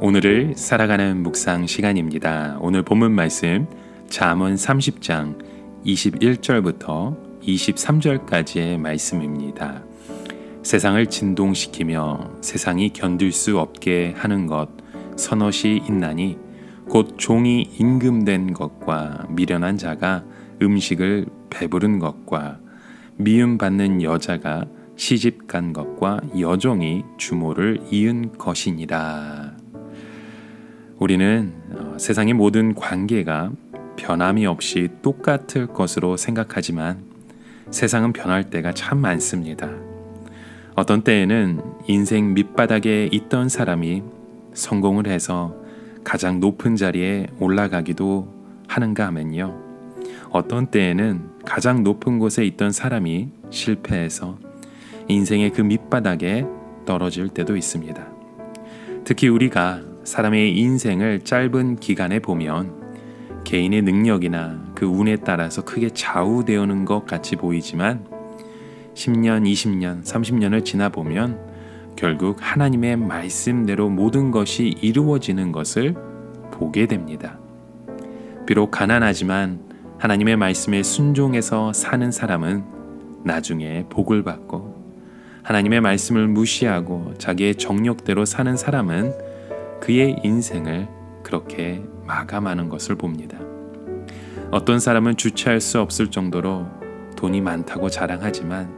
오늘을 살아가는 묵상 시간입니다. 오늘 본문 말씀 잠언 30장 21절부터 23절까지의 말씀입니다. 세상을 진동시키며 세상이 견딜 수 없게 하는 것 서너시 있나니 곧 종이 임금된 것과 미련한 자가 음식을 배부른 것과 미움받는 여자가 시집간 것과 여종이 주모를 이은 것이니라. 우리는 세상의 모든 관계가 변함이 없이 똑같을 것으로 생각하지만 세상은 변할 때가 참 많습니다. 어떤 때에는 인생 밑바닥에 있던 사람이 성공을 해서 가장 높은 자리에 올라가기도 하는가 하면요. 어떤 때에는 가장 높은 곳에 있던 사람이 실패해서 인생의 그 밑바닥에 떨어질 때도 있습니다. 특히 우리가 사람의 인생을 짧은 기간에 보면 개인의 능력이나 그 운에 따라서 크게 좌우되는 것 같이 보이지만 10년, 20년, 30년을 지나보면 결국 하나님의 말씀대로 모든 것이 이루어지는 것을 보게 됩니다. 비록 가난하지만 하나님의 말씀에 순종해서 사는 사람은 나중에 복을 받고, 하나님의 말씀을 무시하고 자기의 정욕대로 사는 사람은 그의 인생을 그렇게 마감하는 것을 봅니다. 어떤 사람은 주체할 수 없을 정도로 돈이 많다고 자랑하지만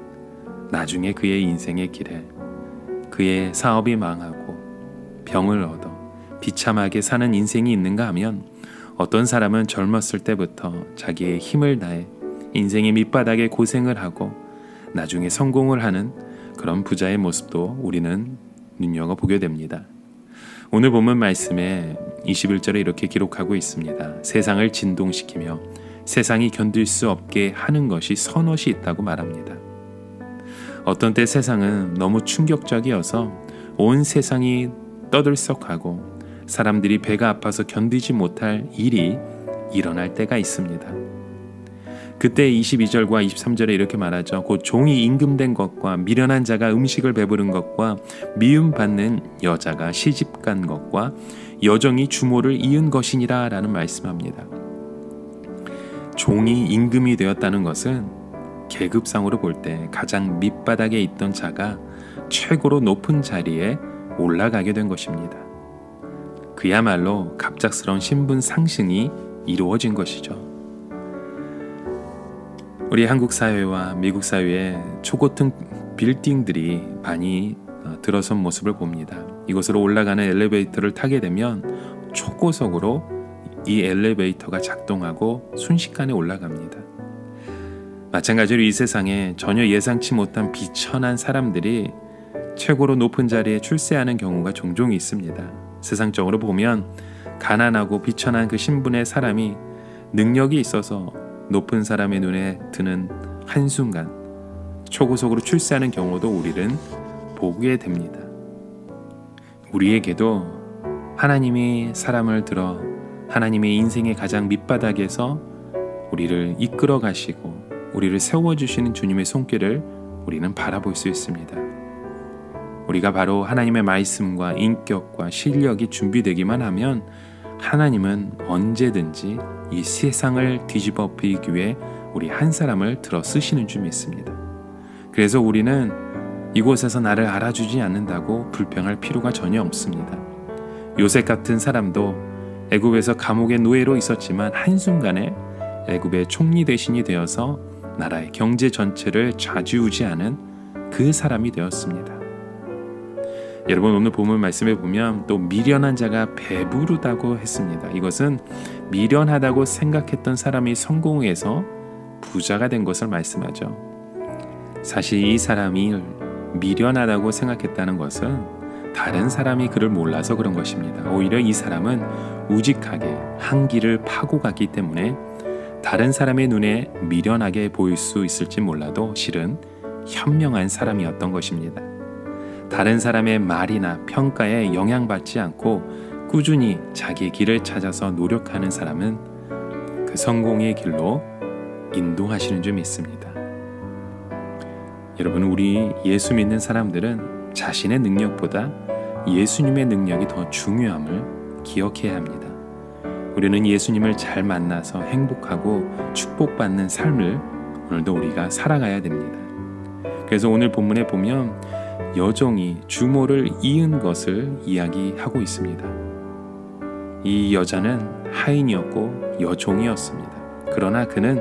나중에 그의 인생의 길에 그의 사업이 망하고 병을 얻어 비참하게 사는 인생이 있는가 하면, 어떤 사람은 젊었을 때부터 자기의 힘을 다해 인생의 밑바닥에 고생을 하고 나중에 성공을 하는 그런 부자의 모습도 우리는 눈여겨보게 됩니다. 오늘 본문 말씀에 21절에 이렇게 기록하고 있습니다. 세상을 진동시키며 세상이 견딜 수 없게 하는 것이 서너시 있다고 말합니다. 어떤 때 세상은 너무 충격적이어서 온 세상이 떠들썩하고 사람들이 배가 아파서 견디지 못할 일이 일어날 때가 있습니다. 그때 22절과 23절에 이렇게 말하죠. 곧 종이 임금된 것과 미련한 자가 음식을 배부른 것과 미움받는 여자가 시집간 것과 여종이 주모를 이은 것이니라 라는 말씀합니다. 종이 임금이 되었다는 것은 계급상으로 볼 때 가장 밑바닥에 있던 자가 최고로 높은 자리에 올라가게 된 것입니다. 그야말로 갑작스러운 신분 상승이 이루어진 것이죠. 우리 한국 사회와 미국 사회에 초고층 빌딩들이 많이 들어선 모습을 봅니다. 이곳으로 올라가는 엘리베이터를 타게 되면 초고속으로 이 엘리베이터가 작동하고 순식간에 올라갑니다. 마찬가지로 이 세상에 전혀 예상치 못한 비천한 사람들이 최고로 높은 자리에 출세하는 경우가 종종 있습니다. 세상적으로 보면 가난하고 비천한 그 신분의 사람이 능력이 있어서 높은 사람의 눈에 드는 한순간 초고속으로 출세하는 경우도 우리는 보게 됩니다. 우리에게도 하나님이 사람을 들어 하나님의 인생의 가장 밑바닥에서 우리를 이끌어 가시고 우리를 세워주시는 주님의 손길을 우리는 바라볼 수 있습니다. 우리가 바로 하나님의 말씀과 인격과 실력이 준비되기만 하면 하나님은 언제든지 이 세상을 뒤집어 엎기 위해 우리 한 사람을 들어 쓰시는 줄 믿습니다. 그래서 우리는 이곳에서 나를 알아주지 않는다고 불평할 필요가 전혀 없습니다. 요셉 같은 사람도 애굽에서 감옥의 노예로 있었지만 한순간에 애굽의 총리 대신이 되어서 나라의 경제 전체를 좌지우지하는 그 사람이 되었습니다. 여러분, 오늘 본문 말씀에 보면 또 미련한 자가 배부르다고 했습니다. 이것은 미련하다고 생각했던 사람이 성공해서 부자가 된 것을 말씀하죠. 사실 이 사람이 미련하다고 생각했다는 것은 다른 사람이 그를 몰라서 그런 것입니다. 오히려 이 사람은 우직하게 한 길을 파고 갔기 때문에 다른 사람의 눈에 미련하게 보일 수 있을지 몰라도 실은 현명한 사람이었던 것입니다. 다른 사람의 말이나 평가에 영향받지 않고 꾸준히 자기의 길을 찾아서 노력하는 사람은 그 성공의 길로 인도하시는 줄 믿습니다. 여러분, 우리 예수 믿는 사람들은 자신의 능력보다 예수님의 능력이 더 중요함을 기억해야 합니다. 우리는 예수님을 잘 만나서 행복하고 축복받는 삶을 오늘도 우리가 살아가야 됩니다. 그래서 오늘 본문에 보면 여종이 주모를 이은 것을 이야기하고 있습니다. 이 여자는 하인이었고 여종이었습니다. 그러나 그는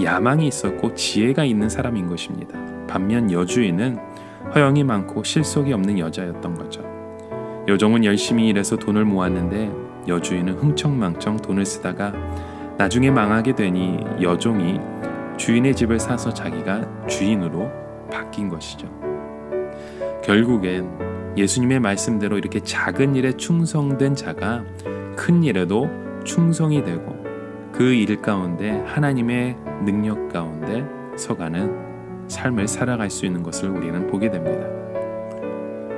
야망이 있었고 지혜가 있는 사람인 것입니다. 반면 여주인은 허영이 많고 실속이 없는 여자였던 거죠. 여종은 열심히 일해서 돈을 모았는데 여주인은 흥청망청 돈을 쓰다가 나중에 망하게 되니 여종이 주인의 집을 사서 자기가 주인으로 바뀐 것이죠. 결국엔 예수님의 말씀대로 이렇게 작은 일에 충성된 자가 큰 일에도 충성이 되고 그 일 가운데 하나님의 능력 가운데 서가는 삶을 살아갈 수 있는 것을 우리는 보게 됩니다.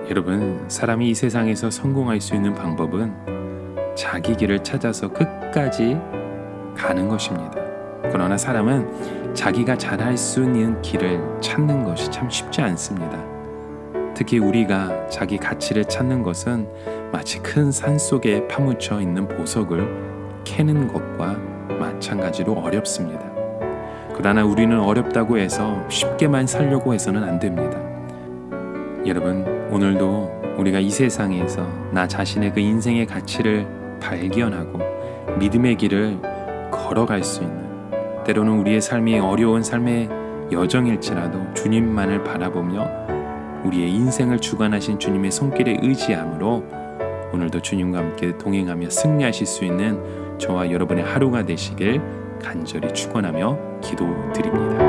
여러분, 사람이 이 세상에서 성공할 수 있는 방법은 자기 길을 찾아서 끝까지 가는 것입니다. 그러나 사람은 자기가 잘할 수 있는 길을 찾는 것이 참 쉽지 않습니다. 특히 우리가 자기 가치를 찾는 것은 마치 큰 산 속에 파묻혀 있는 보석을 캐는 것과 마찬가지로 어렵습니다. 그러나 우리는 어렵다고 해서 쉽게만 살려고 해서는 안 됩니다. 여러분, 오늘도 우리가 이 세상에서 나 자신의 그 인생의 가치를 발견하고 믿음의 길을 걸어갈 수 있는, 때로는 우리의 삶이 어려운 삶의 여정일지라도 주님만을 바라보며 우리의 인생을 주관하신 주님의 손길에 의지함으로 오늘도 주님과 함께 동행하며 승리하실 수 있는 저와 여러분의 하루가 되시길 간절히 축원하며 기도드립니다.